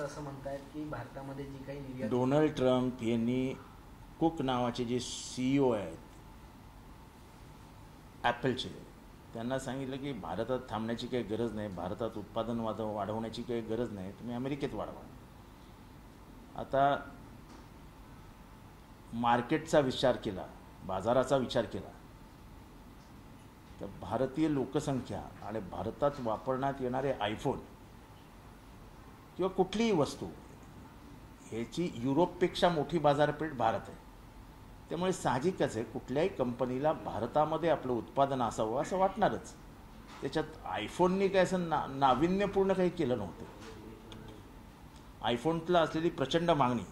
असं म्हणतायत की भारतामध्ये जी काही निर्यात डोनाल्ड ट्रम्प यांनी कुक नावाचे जे CEO आहेत ॲपलचे, त्यांना सांगितलं की भारतात थांबण्याची काही गरज नाही, भारतात उत्पादन वाढवण्याची काही गरज नाही, तुम्ही अमेरिकेत वाढवा. आता मार्केटचा विचार केला, बाजाराचा विचार केला, तर भारतीय लोकसंख्या आणि भारतात वापरण्यात येणारे आयफोन किंवा कुठलीही वस्तू ह्याची युरोपपेक्षा मोठी बाजारपेठ भारत आहे. त्यामुळे साहजिकच आहे कुठल्याही कंपनीला भारतामध्ये आपलं उत्पादन असावं असं वाटणारच. त्याच्यात आयफोननी काय असं नाविन्यपूर्ण काही केलं नव्हतं. आयफोनला असलेली प्रचंड मागणी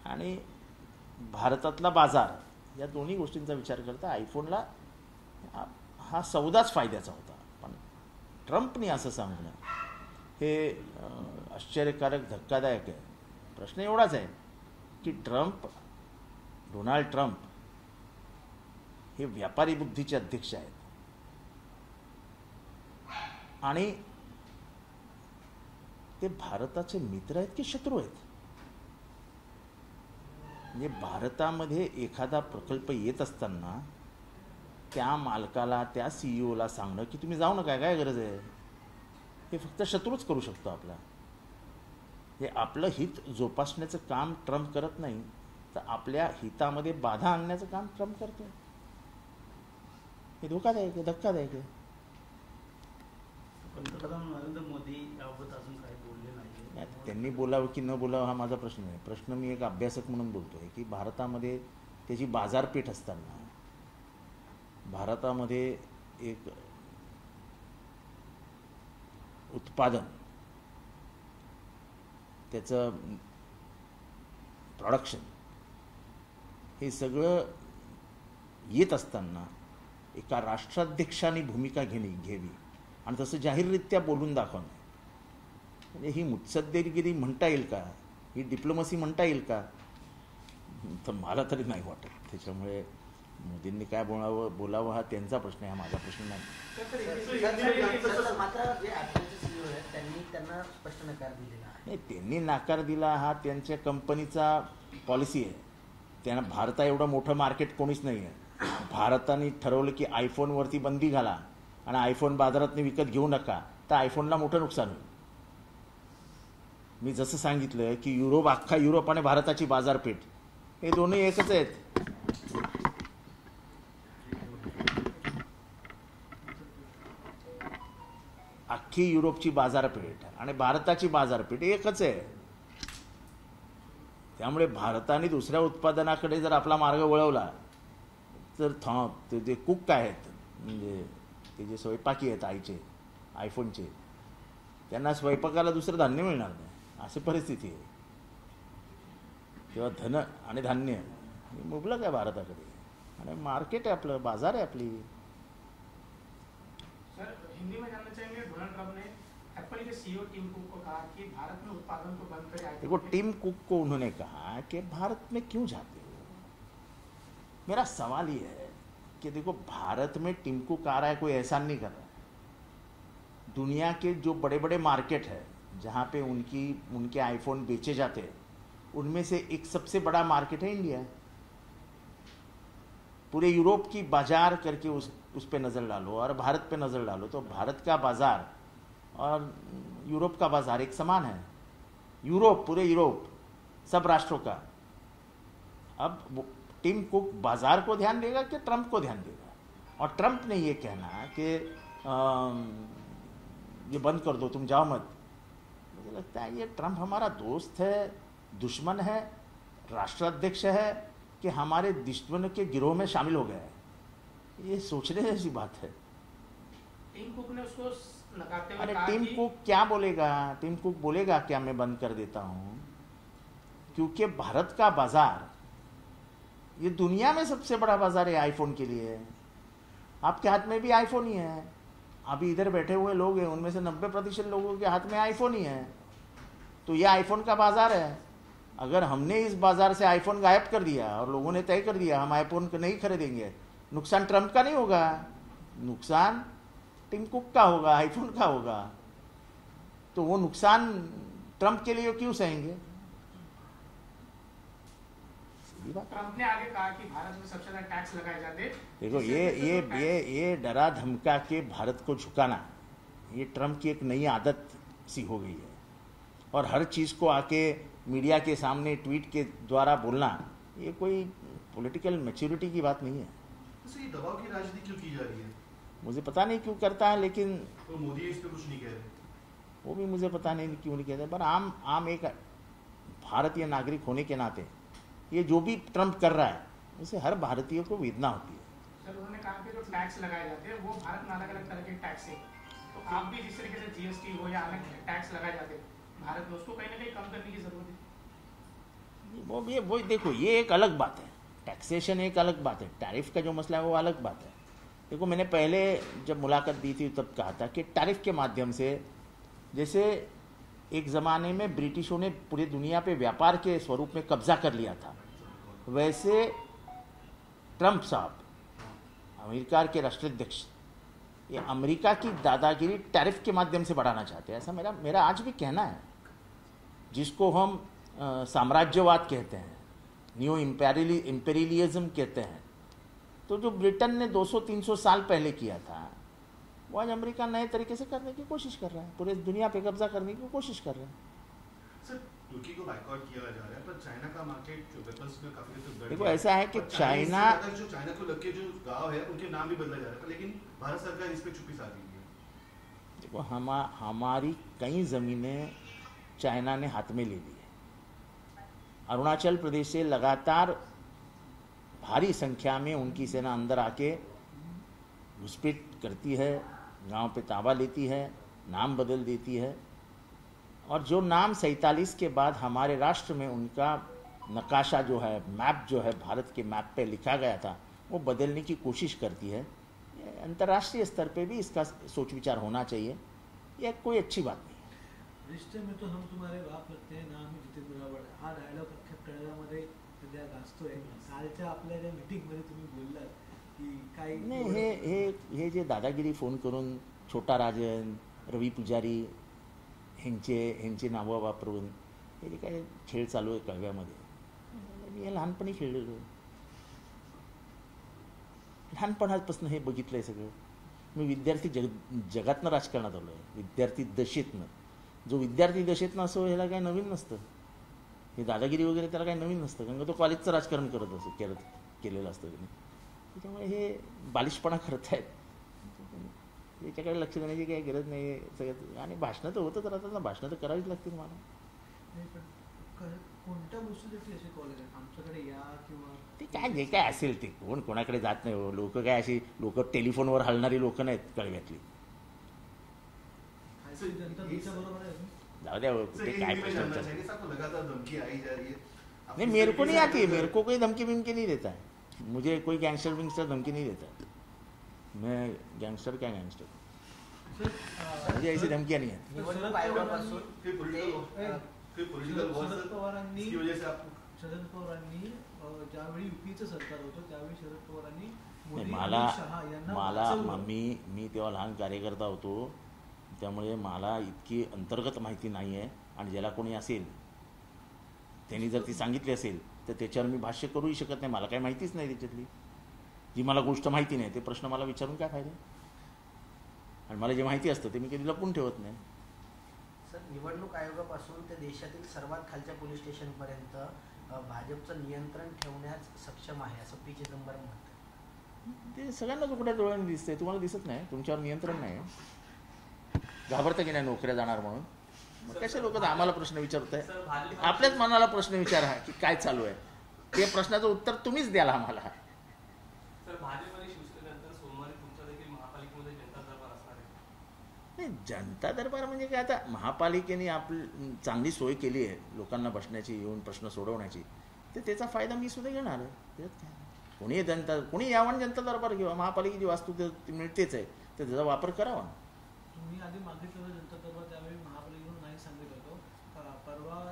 आणि भारतातला बाजार या दोन्ही गोष्टींचा विचार करता आयफोनला हा सौदाच फायद्याचा होता. पण ट्रम्पनी असं सांगणं हे आश्चर्यकारक, धक्कादायक आहे. प्रश्न एवढाच आहे की डोनाल्ड ट्रम्प हे व्यापारी बुद्धीचे अध्यक्ष आहेत आणि ते भारताचे मित्र आहेत की शत्रू आहेत. म्हणजे भारतामध्ये एखादा प्रकल्प येत असताना त्या मालकाला, त्या CEOला सांगणं की तुम्ही जाऊ नका, काय गरज आहे, हे फक्त शत्रूच करू शकतो आपला. हे आपलं हित जोपासण्याचं काम ट्रम्प करत नाही, तर आपल्या हितामध्ये बाधा आणण्याचं काम ट्रम्प करतोय. हे धोकादायक आहे, धक्कादायक आहे. पंतप्रधान नरेंद्र मोदी याबाबत अजून काही बोलले नाही. त्यांनी बोलावं की न बोलावं हा माझा प्रश्न आहे. प्रश्न मी एक अभ्यासक म्हणून बोलतोय की भारतामध्ये त्याची बाजारपेठ असताना, भारतामध्ये एक उत्पादन, त्याचं प्रोडक्शन हे सगळं येत असताना एका राष्ट्राध्यक्षाने भूमिका घ्यावी आणि तसं जाहीररित्या बोलून दाखवणं, म्हणजे ही मुत्सद्देगिरी म्हणता येईल का, ही डिप्लोमसी म्हणता येईल का, तर मला तरी नाही वाटत. त्याच्यामुळे मोदींनी काय बोलावं हा त्यांचा प्रश्न आहे, हा माझा प्रश्न नाही. मात्र जे ॲपलचे CEO आहेत त्यांनी त्यांना स्पष्ट नकार दिलेला आहे. नाही, त्यांनी नकार दिला हा त्यांच्या कंपनीचा पॉलिसी आहे. त्यांना भारता एवढं मोठं मार्केट कोणीच नाही आहे. भारताने ठरवलं की आयफोनवरती बंदी घाला आणि आयफोन बाजारातून विकत घेऊ नका, तर आयफोनला मोठं नुकसान होईल. मी जसं सांगितलं की अख्खा युरोप आणि भारताची बाजारपेठ हे दोन्ही एकच आहेत. अख्खी युरोपची बाजारपेठ आणि भारताची बाजारपेठ एकच आहे. त्यामुळे भारताने दुसऱ्या उत्पादनाकडे जर आपला मार्ग वळवला तर ते कुक आहेत, म्हणजे ते जे स्वयंपाकी आहेत आईचे, आयफोनचे, त्यांना स्वयंपाकाला दुसरं धान्य मिळणार नाही, अशी परिस्थिती आहे. तेव्हा धन आणि धान्य मुबलक आहे भारताकडे आणि मार्केट आहे आपलं, बाजार आहे आपली. सर, हिंदी में जानना चाहेंगे, डोनाल्ड ट्रम्प ने एप्पल के CEO टिम कुक को कहा कि भारत में उत्पादन को बंद करें. देखो, टिम कुक को उन्होंने कहा कि भारत में क्यों जाते हो. मेरा सवाल ये है कि देखो, भारत में टिम कुक आ रहा है, कोई एहसान नहीं कर रहा है. दुनिया के जो बड़े बड़े मार्केट है जहाँ पे उनके आईफोन बेचे जाते हैं, उनमें से एक सबसे बड़ा मार्केट है इंडिया. पूरे यूरोप की बाजार करके उस पे नज़र डालो और भारत पे नज़र डालो तो भारत का बाजार और यूरोप का बाजार एक समान है. पूरे यूरोप, सब राष्ट्रों का. अब टिम कुक बाजार को ध्यान देगा कि ट्रम्प को ध्यान देगा. और ट्रम्प ने ये कहना कि ये बंद कर दो, तुम जाओ मत. मुझे लगता है ये ट्रम्प हमारा दोस्त है, दुश्मन है, राष्ट्राध्यक्ष है कि हमारे दुश्मन के गिरोह में शामिल हो गया है. ये सोचने जैसी बात है. टिम कुक ने उसको नकारते हुए अरे कहा टिम कि कुक क्या बोलेगा? टिम कुक बोलेगा क्या मैं बंद कर देता हूँ? क्योंकि भारत का बाजार ये दुनिया में सबसे बड़ा बाजार है आईफोन के लिए. आपके हाथ में भी आईफोन ही है. अभी इधर बैठे हुए लोग हैं, उनमें से 90% लोगों के हाथ में आईफोन ही है. तो ये आईफोन का बाजार है. अगर हमने इस बाजार से आईफोन गायब कर दिया और लोगों ने तय कर दिया हम आईफोन को नहीं खरीदेंगे, नुकसान ट्रम्प का नहीं होगा, नुकसान टिम कुक का होगा, आईफोन का होगा. तो वो नुकसान ट्रंप के लिए क्यों सहेंगे? सीधी बात। ट्रंप ने आगे कहा कि भारत में सबसे ज्यादा टैक्स लगाए जाते। देखो ये डरा धमका के भारत को झुकाना, ये ट्रंप की एक नई आदत सी हो गई है। और हर चीज़ को आके मीडिया के सामने ट्वीट के द्वारा बोलना, ये कोई पॉलिटिकल मैच्योरिटी की बात नहीं है। तो ये दबाव की राजनीति क्यों की जा रही है? मुझे पता नहीं क्यों करता है, लेकिन तो मोदी इस पे कुछ नहीं कह रहे। वो भी मुझे पता नहीं क्यों नहीं कहते, पर आम एक भारतीय नागरिक होने के नाते ये जो भी ट्रंप कर रहा है उसे हर भारतीय को वेदना होती है। सर उन्होंने कहा कि जो टैक्स लगाए जाते हैं वो भारत में अलग अलग तरह के टैक्स है, तो आप भी जिस तरीके से जीएसटी हो या अलग टैक्स लगाए जाते हैं भारत में, उसको कहीं ना कहीं कम करने की जरूरत है। वो देखो, ये एक अलग बात है, टैक्सेशन एक अलग बात है, टैरिफ का जो मसला है वो अलग बात है। देखो, मैंने पहले जब मुलाकात दी थी तब कहा था कि टैरिफ के माध्यम से, जैसे एक ज़माने में ब्रिटिशों ने पूरी दुनिया पे व्यापार के स्वरूप में कब्जा कर लिया था, वैसे ट्रंप साहब अमेरिका के राष्ट्राध्यक्ष ये अमेरिका की दादागिरी टैरिफ के माध्यम से बढ़ाना चाहते हैं, ऐसा मेरा आज भी कहना है। जिसको हम साम्राज्यवाद कहते हैं, न्यू इम्पेरियलिज्म कहते हैं, तो जो ब्रिटेन ने 200-300 साल पहले किया था वो आज अमेरिका नए तरीके से करने की कोशिश कर रहा है, पूरे दुनिया पे कब्जा करने की कोशिश कर रहा है। सर तुर्की को बायकॉट किया जा रहा है, पर चाइना का मार्केट जो वेपन्स में काफी हद तक बढ़ देखो गया है। ऐसा है कि चाइना जो चाइना को लग के जो गांव है उनके नाम भी बदला जा रहा है, लेकिन भारत सरकार इस पे चुप्पी साध रही है। देखो हमारी कई ज़मीनें चाइना ने हाथ में ले ली है। अरुणाचल प्रदेश से लगातार भारी संख्या में उनकी सेना अंदर आके घुसपैठ करती है, गांव पे ताबा लेती है, नाम बदल देती है, और जो नाम 47 के बाद हमारे राष्ट्र में उनका नकाशा जो है, मैप जो है भारत के मैप पे लिखा गया था, वो बदलने की कोशिश करती है। अंतर्राष्ट्रीय स्तर पे भी इसका सोच विचार होना चाहिए, यह कोई अच्छी बात नहीं है। रिश्ते में तो हम तुम्हारे बाप लगते हैं ना, आम्ही जितेंद्र रावळ, हा डायलॉग अख्ख्या कळव्यामध्ये सध्या गाजतोय। कालच्या आपल्या ज्या मीटिंगमध्ये तुम्ही बोललात की काही नाही, हे जे दादागिरी फोन करून छोटा राजन, रवी पुजारी ह्यांचे नावं वापरून हे जे काय खेळ चालू आहे कळव्यामध्ये, मी हे लहानपणी खेळलेलो, लहानपणापासून हे बघितलंय सगळं। मी विद्यार्थी जगातनं राजकारणात आलो आहे, विद्यार्थी दशेतनं। जो विद्यार्थी दशेतनं असो ह्याला काही नवीन नसतं, हे दादागिरी वगैरे त्याला काही नवीन नसतं, कारण तो कॉलेजचं राजकारण केलेलं असतं त्यांनी। त्याच्यामुळे हे बालिशपणा करत आहेत, याच्याकडे लक्ष देण्याची काही गरज नाही सगळं। आणि भाषणं तर होतच राहतात ना, भाषणं तर करावीच लागतील मला। कोणत्या गोष्टीसाठी असे कॉलेज आहेत आमच्याकडे या, किंवा ते काय जे काय असेल ते, कोणाकडे जात नाही हो लोक, काय अशी लोक टेलिफोनवर हलणारी लोक नाहीत कळव्यातली। जाऊ द्या, कुठे काय प्रश्न नहीं, मेरे को नहीं आती है, मेरे को कोई धमकी विमकी नहीं देता है, मुझे कोई गैंगस्टर विंगस्टर धमकी नहीं देता है। मैं गैंगस्टर क्या गैंगस्टर, मुझे ऐसी धमकियाँ नहीं है। निवडणूक आयोगापासून शरद पवारांनी ज्यावेळी युपीचं सरकार होतं त्यावेळी शरद पवारांनी नाही, मला मी तेव्हा लहान कार्यकर्ता होतो, त्यामुळे मला इतकी अंतर्गत माहिती नाही आहे, आणि ज्याला कोणी असेल त्यांनी जर ती सांगितली असेल तर त्याच्यावर मी भाष्य करूही शकत नाही, मला काही माहितीच नाही त्याच्यातली। जी मला गोष्ट माहिती नाही ते प्रश्न मला विचारून काय फायदा, आणि मला जे माहिती असतं ते मी कधी लपून ठेवत नाही। सर निवडणूक आयोगापासून ते देशातील सर्वात खालच्या पोलीस स्टेशनपर्यंत भाजपचं नियंत्रण ठेवण्यास सक्षम आहे असं पी चिदंबरम म्हणतात। ते सगळ्यांना उघड्या डोळ्याने दिसतंय, तुम्हाला दिसत नाही, तुमच्यावर नियंत्रण नाही। घाबरतं की नाही नोकऱ्या जाणार म्हणून, मग कसे लोक आम्हाला प्रश्न विचारताय? आपल्याच मनाला प्रश्न विचारा की काय चालू आहे, ते प्रश्नाचं उत्तर तुम्हीच द्याल आम्हाला। सर भाजप आणि शिवसेनेनंतर सोमवारी तुमच्या देखील महापालिकेमध्ये जनता दरबार असणार आहे। नाही, जनता दरबार म्हणजे काय, आता महापालिकेने आपली चांगली सोय केली आहे लोकांना बसण्याची, येऊन प्रश्न सोडवण्याची, तर त्याचा फायदा मी सुद्धा घेणार आहे। त्याच्यात काय, कोणी यावं जनता दरबार घेवा, महापालिकेची वास्तू मिळतेच आहे तर त्याचा वापर करावा। तुम्ही आधी मागितलं जनता दरबार, त्यावेळी महापालिकेकडून नाही सांगितलं होतं, परवा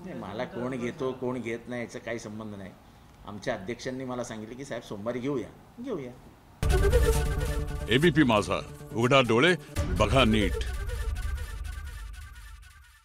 नाही, मला कोण घेतो कोण घेत नाही याचा काही संबंध नाही। आमच्या अध्यक्षांनी मला सांगितलं की साहेब सोमवारी घेऊया। एबीपी माझा, उघडा डोळे बघा नीट।